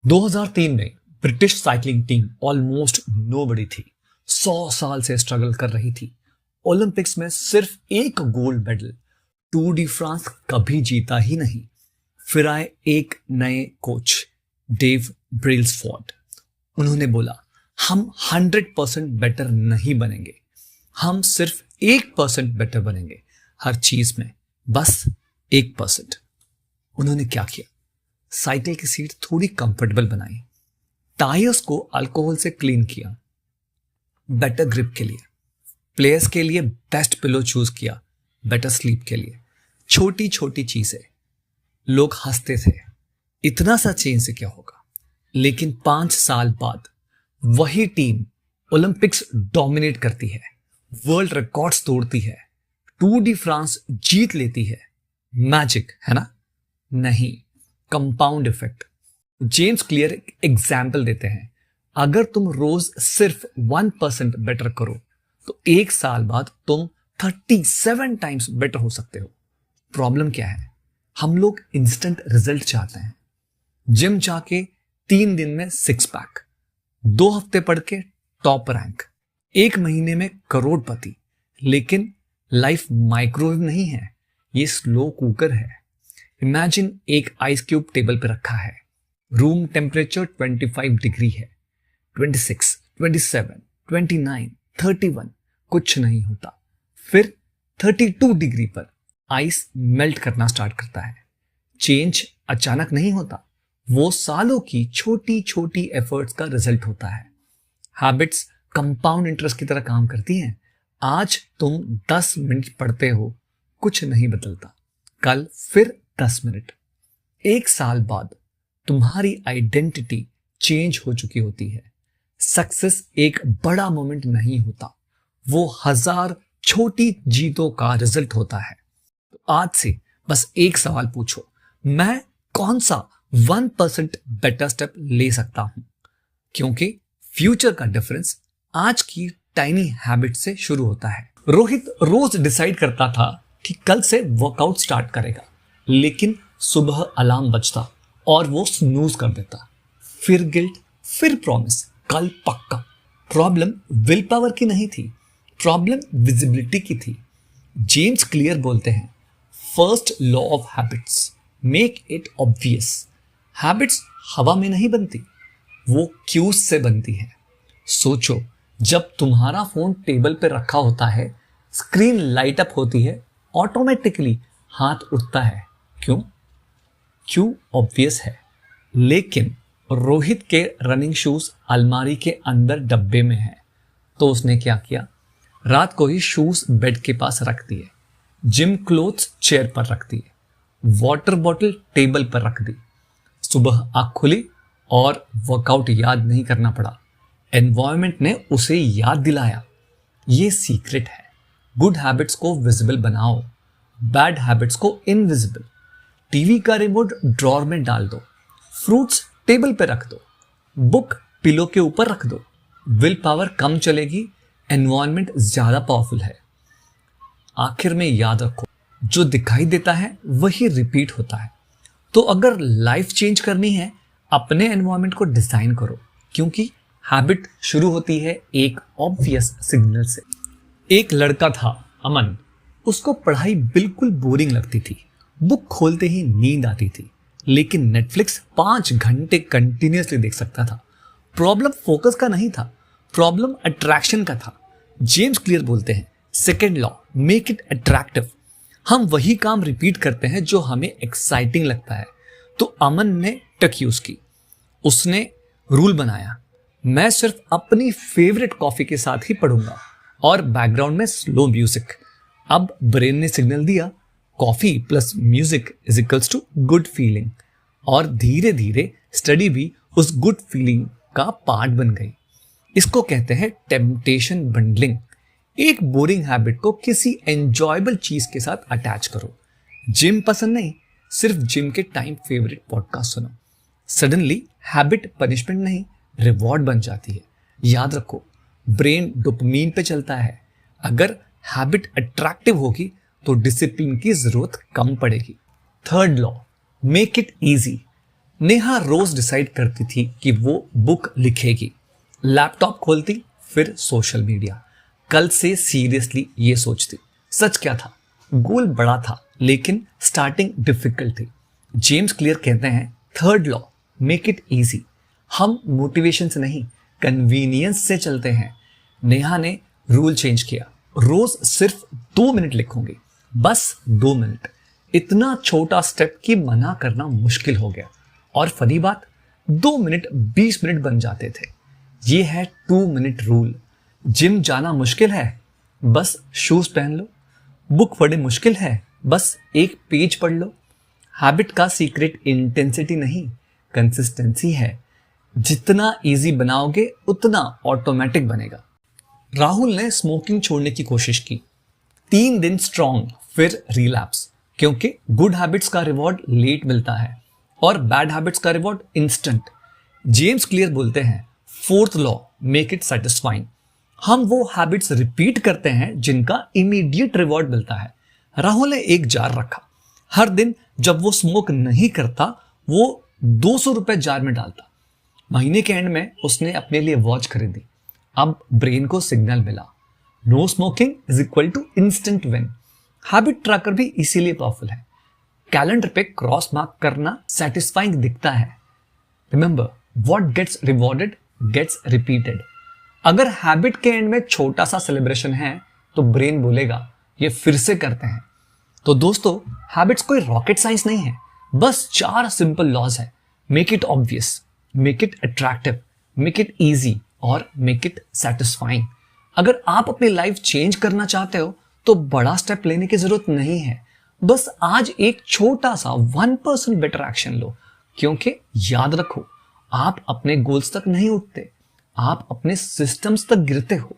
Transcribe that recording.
2003 में British cycling team almost nobody थी। 100 साल से स्ट्रगल कर रही थी। ओलंपिक्स में सिर्फ एक gold medal, Tour de France कभी जीता ही नहीं। फिर आए एक नए कोच, डेव ब्रेल्सफोर्ड। उन्होंने बोला, हम 100% बेटर नहीं बनेंगे, हम सिर्फ 1% बेटर बनेंगे हर चीज में, बस 1%। उन्होंने क्या किया? साइकिल की सीट थोड़ी कंफर्टेबल बनाई, टायर्स को अल्कोहल से क्लीन किया, बेटर ग्रिप के लिए, प्लेयर्स के लिए बेस्ट पिलो चूज किया, बेटर स्लीप के लिए। छोटी छोटी चीजें। लोग हंसते थे, इतना सा चेंज से क्या होगा? लेकिन 5 साल बाद वही टीम ओलंपिक्स डोमिनेट करती है, वर्ल्ड रिकॉर्ड्स तोड़ती है, टूर डी फ्रांस जीत लेती है। मैजिक है ना? नहीं, कंपाउंड इफेक्ट। जेम्स क्लियर एक एग्जाम्पल देते हैं। अगर तुम रोज सिर्फ 1% बेटर करो तो 1 साल बाद तुम 37 टाइम्स बेटर हो सकते हो। प्रॉब्लम क्या है? हम लोग इंस्टेंट रिजल्ट चाहते हैं। जिम जाके 3 दिन में 6 पैक, 2 हफ्ते पढ़ के टॉप रैंक, 1 महीने में करोड़पति। लेकिन लाइफ माइक्रोवेव नहीं है, ये स्लो कुकर है। इमेजिन एक आइस क्यूब टेबल पे रखा है, रूम टेम्परेचर 25 डिग्री है, 26, 27, 29, 31 कुछ नहीं होता। फिर 32 डिग्री पर आइस मेल्ट करना स्टार्ट करता है। चेंज अचानक नहीं होता, वो सालों की छोटी छोटी एफर्ट्स का रिजल्ट होता है। हैबिट्स कंपाउंड इंटरेस्ट की तरह काम करती हैं। आज तुम 10 मिनट पढ़ते हो, कुछ नहीं बदलता। कल फिर 10 मिनट। 1 साल बाद तुम्हारी आइडेंटिटी चेंज हो चुकी होती है। सक्सेस एक बड़ा मोमेंट नहीं होता, वो 1000 छोटी जीतों का रिजल्ट होता है। तो आज से बस एक सवाल पूछो, मैं कौन सा 1% बेटर स्टेप ले सकता हूं? क्योंकि फ्यूचर का डिफरेंस आज की टाइनी हैबिट से शुरू होता है। रोहित रोज डिसाइड करता था कि कल से वर्कआउट स्टार्ट करेगा, लेकिन सुबह अलार्म बजता और वो स्नूज कर देता। फिर गिल्ट, फिर प्रॉमिस, कल पक्का। प्रॉब्लम विल पावर की नहीं थी, प्रॉब्लम विजिबिलिटी की थी। जेम्स क्लियर बोलते हैं, first law of habits, make it obvious. Habits हवा में नहीं बनती, वो क्यूज से बनती है। सोचो, जब तुम्हारा फोन टेबल पे रखा होता है, स्क्रीन लाइट अप होती है, ऑटोमेटिकली हाथ उठता है। क्यों ऑब्वियस है। लेकिन रोहित के रनिंग शूज अलमारी के अंदर डब्बे में है, तो उसने क्या किया? रात को ही शूज बेड के पास रख दिए, जिम क्लोथ्स चेयर पर रख दिए, वाटर बॉटल टेबल पर रख दी। सुबह आंख खुली और वर्कआउट याद नहीं करना पड़ा, एनवायरनमेंट ने उसे याद दिलाया। ये सीक्रेट है। गुड हैबिट्स को विजिबल बनाओ, बैड हैबिट्स को इनविजिबल। टीवी का रिमोट ड्रॉर में डाल दो, फ्रूट्स टेबल पे रख दो, बुक पिलो के ऊपर रख दो। विल पावर कम चलेगी, एनवायरनमेंट ज्यादा पावरफुल है। आखिर में याद रखो, जो दिखाई देता है वही रिपीट होता है। तो अगर लाइफ चेंज करनी है, अपने एनवायरनमेंट को डिजाइन करो, क्योंकि हैबिट शुरू होती है एक ऑब्वियस सिग्नल से। एक लड़का था अमन, उसको पढ़ाई बिल्कुल बोरिंग लगती थी, बुक खोलते ही नींद आती थी, लेकिन नेटफ्लिक्स 5 घंटे कंटिन्यूअसली देख सकता था। प्रॉब्लम फोकस का नहीं था, प्रॉब्लम अट्रैक्शन का था। जेम्स क्लियर बोलते हैं, second law, make it attractive. हम वही काम रिपीट करते हैं जो हमें एक्साइटिंग लगता है। तो अमन ने ट्रिक यूज की, उसने रूल बनाया, मैं सिर्फ अपनी फेवरेट कॉफी के साथ ही पढ़ूंगा और बैकग्राउंड में स्लो म्यूजिक। अब ब्रेन ने सिग्नल दिया, coffee plus music is equals to good feeling, और धीरे धीरे स्टडी भी उस गुड फीलिंग का पार्ट बन गई। इसको कहते हैं टेम्पटेशन बंडलिंग। एक बोरिंग हैबिट को किसी एंजॉयबल चीज के साथ अटैच करो। जिम पसंद नहीं, सिर्फ जिम के टाइम फेवरेट पॉडकास्ट सुनो। सडनली हैबिट पनिशमेंट नहीं, रिवॉर्ड बन जाती है। याद रखो, ब्रेन डोपामिन पे चलता है। अगर हैबिट अट्रैक्टिव होगी तो डिसिप्लिन की जरूरत कम पड़ेगी। Third law, make it easy. Neha रोज डिसाइड करती थी कि वो बुक लिखेगी, लैपटॉप खोलती फिर सोशल मीडिया, कल से सीरियसली ये सोचती। सच क्या था? गोल बड़ा था लेकिन स्टार्टिंग डिफिकल्ट थी। जेम्स क्लियर कहते हैं third law, make it easy. हम मोटिवेशन से नहीं कन्वीनियंस से चलते हैं। नेहा ने रूल चेंज किया, रोज सिर्फ 2 मिनट लिखूंगी, बस 2 मिनट। इतना छोटा स्टेप कि मना करना मुश्किल हो गया। और फनी बात, 2 मिनट 20 मिनट बन जाते थे। ये है 2 मिनट रूल। जिम जाना मुश्किल है, बस शूज पहन लो। बुक पढ़े मुश्किल है, बस एक पेज पढ़ लो। हैबिट का सीक्रेट इंटेंसिटी नहीं, कंसिस्टेंसी है। जितना इजी बनाओगे उतना ऑटोमेटिक बनेगा। राहुल ने स्मोकिंग छोड़ने की कोशिश की, 3 दिन स्ट्रॉन्ग, फिर रिलैप्स, क्योंकि गुड हैबिट्स का रिवॉर्ड लेट मिलता है और बैड हैबिट्स का रिवॉर्ड इंस्टेंट। जेम्स क्लियर बोलते हैं fourth law, make it satisfying. हम वो हैबिट्स रिपीट करते हैं जिनका इमीडिएट रिवॉर्ड मिलता है। राहुल ने एक जार रखा, हर दिन जब वो स्मोक नहीं करता वो 200 रुपए जार में डालता। महीने के एंड में उसने अपने लिए वॉच खरीदी। अब ब्रेन को सिग्नल मिला, no smoking is equal to instant win. Habit tracker भी इसीलिए पावरफुल है। कैलेंडर पे क्रॉस मार्क करना सेटिस्फाइंग दिखता है। Remember, what gets rewarded gets repeated. अगर हैबिट के एंड में छोटा सा सेलिब्रेशन है तो ब्रेन बोलेगा ये फिर से करते हैं। तो दोस्तों, हैबिट्स कोई रॉकेट साइंस नहीं है, बस 4 सिंपल लॉज है। Make it obvious, make it attractive, make it easy और मेक इट सेटिस्फाइंग। अगर आप अपनी लाइफ चेंज करना चाहते हो तो बड़ा स्टेप लेने की जरूरत नहीं है, बस आज एक छोटा सा 1% बेटर एक्शन लो। क्योंकि याद रखो, आप अपने गोल्स तक नहीं उठते, आप अपने सिस्टम्स तक गिरते हो।